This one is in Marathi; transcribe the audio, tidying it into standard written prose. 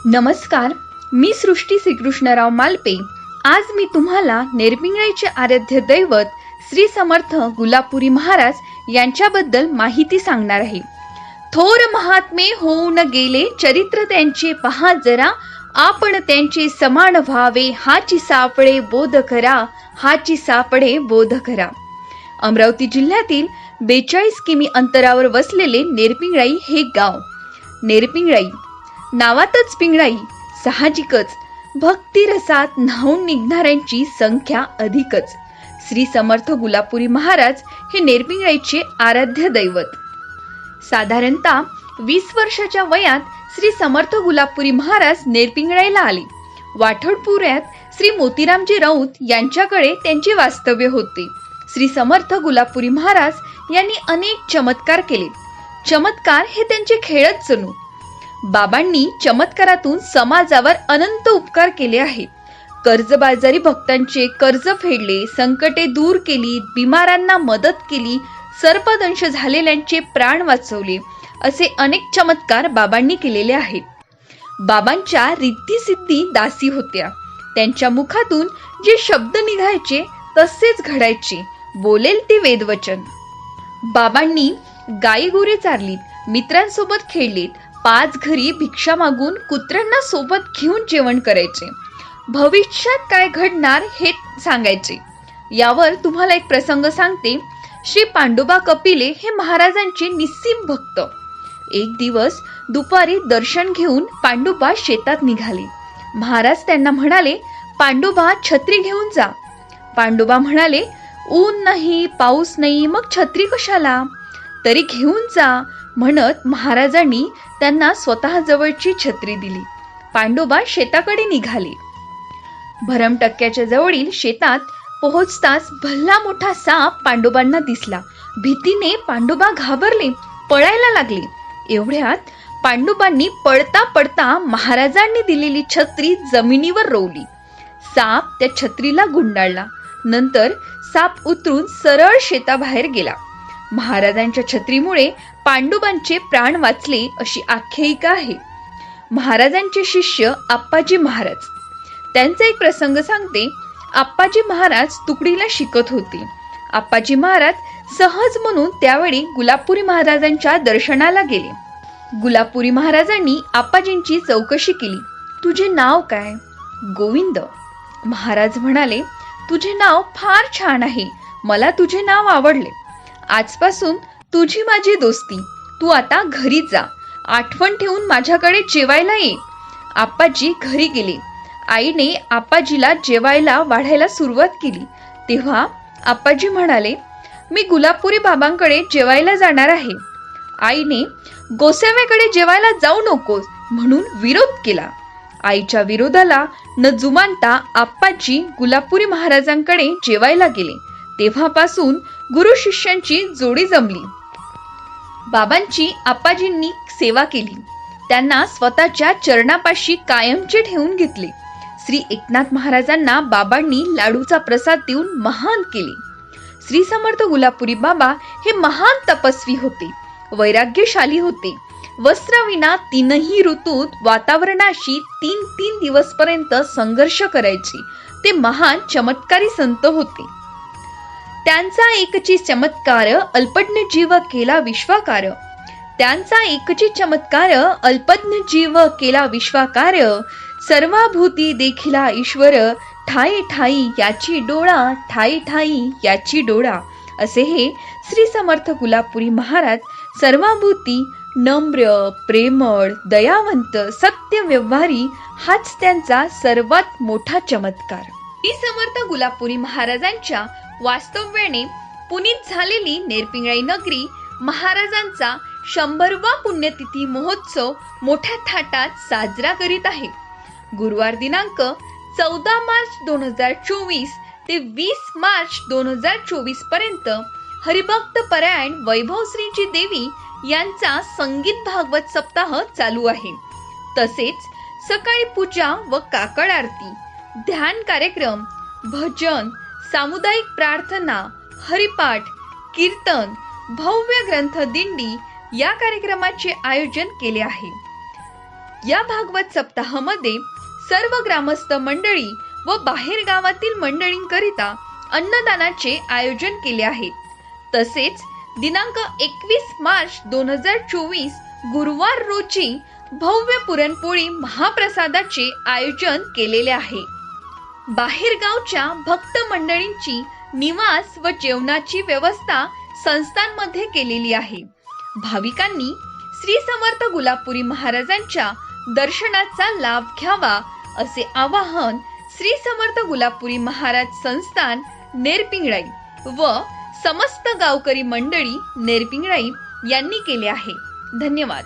नमस्कार, मी सृष्टी श्रीकृष्णराव मालपे। आज मी तुम्हाला नेरपिंगळाईचे आराध्य दैवत श्री समर्थ गुलाबपुरी महाराज यांच्याबद्दल माहिती सांगणार आहे। थोर महात्मे होऊन गेले चरित्र त्यांचे पहा जरा, आपण त्यांचे समान व्हावे हाची सापडे बोध करा, हाची सापडे बोध करा। अमरावती जिल्ह्यातील 42 किमी अंतरावर वसलेले नेरपिंगळाई हे गाव। नेरपिंगळाई नावातच पिंगळाई, साहजिकच भक्ती रसात न्हाऊन निघणाऱ्यांची संख्या अधिकच। श्री समर्थ गुलाबपुरी महाराज हे नेरपिंगळाईचे आराध्य दैवत। साधारणतः 20 वर्षाच्या वयात श्री समर्थ गुलाबपुरी महाराज नेरपिंगळाईला आले। वाठडपुऱ्यात श्री मोतीरामजी राऊत यांच्याकडे त्यांचे वास्तव्य होते। श्री समर्थ गुलाबपुरी महाराज यांनी अनेक चमत्कार केले। चमत्कार हे त्यांचे खेळच जणू। बाबांनी चमत्कारातून समाजावर अनंत उपकार केले आहेत। कर्जबाजारी भक्तांचे कर्ज फेडले, संकटे दूर केली, बिमारांना मदत केली, सर्पदंश झालेल्यांचे प्राण वाचवले, असे अनेक चमत्कार बाबांनी केलेले आहेत। बाबांच्या रिद्धी सिद्धी दासी होत्या। त्यांच्या मुखातून जे शब्द निघायचे तसेच घडायचे, बोलेल ते वेदवचन। बाबांनी गाई गुरे चारलीत, मित्रांसोबत खेळलीत, 5 घरी भिक्षा मागून कुत्र्यांना सोबत घेऊन जेवण करायचे, भविष्यात काय घडणार हे सांगायचे। यावर तुम्हाला एक प्रसंग सांगते। श्री पांडुबा कपिले हे महाराजांचे निस्सीम भक्त। एक दिवस दुपारी दर्शन घेऊन पांडुबा शेतात निघाले। महाराज त्यांना म्हणाले, पांडुबा छत्री घेऊन जा। पांडुबा म्हणाले, ऊन नाही, पाऊस नाही, मग छत्री कशाला? तरी घेऊन जा म्हणत महाराजांनी त्यांना स्वतः जवळची छत्री दिली। पांडुबा शेताकडे निघाले। भरमटक्क्याच्या जवळील शेतात पोहोचताच भल्ला मोठा साप पांडुबांना दिसला। भीतीने पांडुबा घाबरले, पळायला लागले। एवढ्यात पांडुबांनी पळता पळता महाराजांनी दिलेली छत्री जमिनीवर रोवली। साप त्या छत्रीला गुंडाळला। नंतर साप उतरून सरळ शेताबाहेर गेला। महाराजांच्या छत्रीमुळे पांडुबांचे प्राण वाचले अशी आख्यायिका आहे। महाराजांचे शिष्य आप्पाजी महाराज, त्यांचा एक प्रसंग सांगते। आप्पाजी महाराज तुकडीला शिकत होते। आप्पाजी महाराज सहज म्हणून त्यावेळी गुलाबपुरी महाराजांच्या दर्शनाला गेले। गुलाबपुरी महाराजांनी आप्पाजींची चौकशी केली, तुझे नाव काय? गोविंद। महाराज म्हणाले, तुझे नाव फार छान आहे, मला तुझे नाव आवडले। आजपासून तुझी माझी दोस्ती, तू आता घरी जा, आठवण ठेवून माझ्याकडे जेवायला ये। आप्पाजी घरी गेले। आईने आप्पाजीला जेवायला वाढायला सुरुवात केली। तेव्हा आप्पाजी म्हणाले, मी गुलाबपुरी बाबांकडे जेवायला जाणार आहे। आईने गोसाव्याकडे जेवायला जाऊ नकोस म्हणून विरोध केला। आईच्या विरोधाला न जुमानता आप्पाजी गुलाबपुरी महाराजांकडे जेवायला गेले। तेव्हापासून गुरु शिष्यांची जोडी जमली। बाबांची आप्पाजींनी सेवा केली, त्यांना स्वतःच्या चरणापाशी कायमचे ठेवून घेतले। श्री एकनाथ महाराजांना बाबांनी लाडूचा प्रसाद देऊन महान केले। श्री समर्थ गुलाबपुरी बाबा हे महान तपस्वी होते, वैराग्यशाली होते। वस्त्राविना 3ही ऋतूत वातावरणाशी 3 दिवस पर्यंत संघर्ष करायचे। ते महान चमत्कारी संत होते। त्यांचा एकची चमत्कार अल्पज्ञ जीव केला विश्वाकार। त्यांचा एकची चमत्कार अल्पज्ञ जीव केला विश्वाकार। सर्वाभूती देखिला ईश्वर, ठाई ठाई याची डोळा, ठाई ठाई याची डोळा। असे हे श्री समर्थ गुलाबपुरी महाराज सर्वाभूती, नम्र, प्रेमळ, दयावंत, सत्य व्यवहारी हाच त्यांचा सर्वात मोठा चमत्कार। श्री समर्थ गुलाबपुरी महाराजांच्या वास्तव्याने पुनीत झालेली नेरपिंगळाई नगरी महाराजांचा 100वा पुण्यतिथी महोत्सव मोठ्या थाटात साजरा करीत आहे। गुरुवार दिनांक 14 मार्च 2024 ते 20 मार्च 2024 पर्यंत हरिभक्त परायण वैभवश्रीची देवी यांचा संगीत भागवत सप्ताह चालू आहे। तसेच सकाळी पूजा व काकड आरती, ध्यान कार्यक्रम, भजन, सामुदायिक प्रार्थना, हरिपाठ, कीर्तन, भव्य ग्रंथ दिंडी या कार्यक्रमाचे आयोजन केले आहे। या भागवत सप्ताहामध्ये सर्व ग्रामस्थ मंडळी व बाहेर गावातील मंडळींकरिता अन्नदानाचे आयोजन केले आहे। तसेच दिनांक 21 मार्च 2024 गुरुवार रोजी भव्य पुरणपोळी महाप्रसादाचे आयोजन केलेले आहे। बाहेरगावच्या भक्त मंडळींची निवास व जेवणाची व्यवस्था संस्थांमध्ये केलेली आहे। भाविकांनी श्री समर्थ गुलाबपुरी महाराजांच्या दर्शनाचा लाभ घ्यावा असे आवाहन श्री समर्थ गुलाबपुरी महाराज संस्थान नेरपिंगळाई व समस्त गावकरी मंडळी नेरपिंगळाई यांनी केले आहे। धन्यवाद।